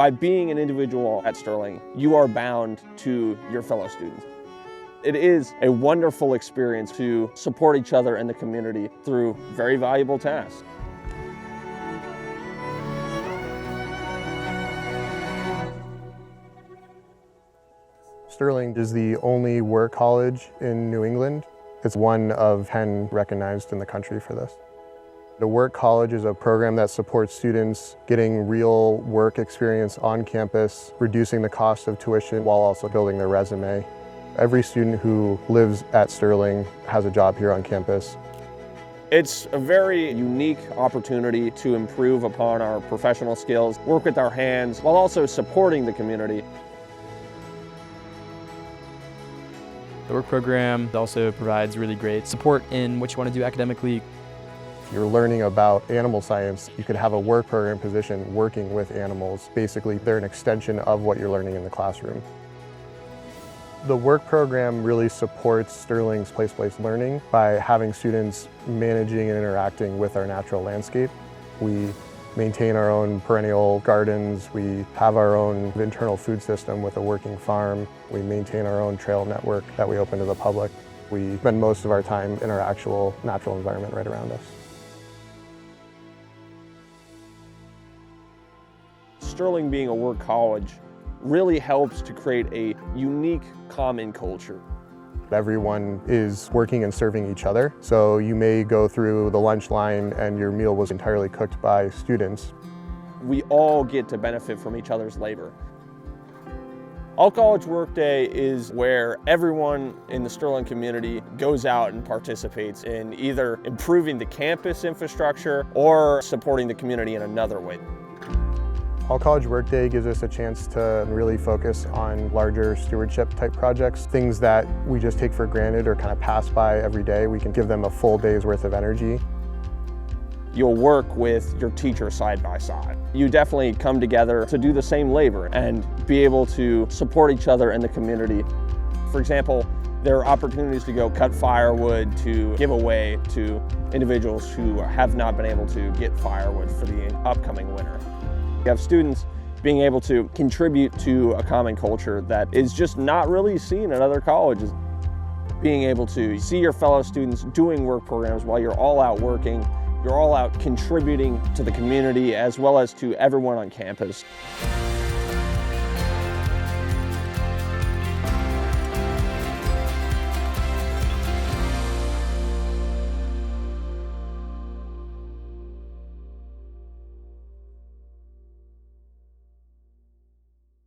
By being an individual at Sterling, you are bound to your fellow students. It is a wonderful experience to support each other in the community through very valuable tasks. Sterling is the only work college in New England. It's one of 10 recognized in the country for this. The Work College is a program that supports students getting real work experience on campus, reducing the cost of tuition while also building their resume. Every student who lives at Sterling has a job here on campus. It's a very unique opportunity to improve upon our professional skills, work with our hands, while also supporting the community. The work program also provides really great support in what you want to do academically. If you're learning about animal science, you could have a work program position working with animals. Basically, they're an extension of what you're learning in the classroom. The work program really supports Sterling's place-based learning by having students managing and interacting with our natural landscape. We maintain our own perennial gardens. We have our own internal food system with a working farm. We maintain our own trail network that we open to the public. We spend most of our time in our actual natural environment right around us. Sterling being a work college really helps to create a unique common culture. Everyone is working and serving each other. So you may go through the lunch line and your meal was entirely cooked by students. We all get to benefit from each other's labor. All College Workday is where everyone in the Sterling community goes out and participates in either improving the campus infrastructure or supporting the community in another way. All College Workday gives us a chance to really focus on larger stewardship type projects, things that we just take for granted or kind of pass by every day. We can give them a full day's worth of energy. You'll work with your teacher side by side. You definitely come together to do the same labor and be able to support each other in the community. For example, there are opportunities to go cut firewood to give away to individuals who have not been able to get firewood for the upcoming winter. You have students being able to contribute to a common culture that is just not really seen at other colleges. Being able to see your fellow students doing work programs while you're all out working, you're all out contributing to the community as well as to everyone on campus.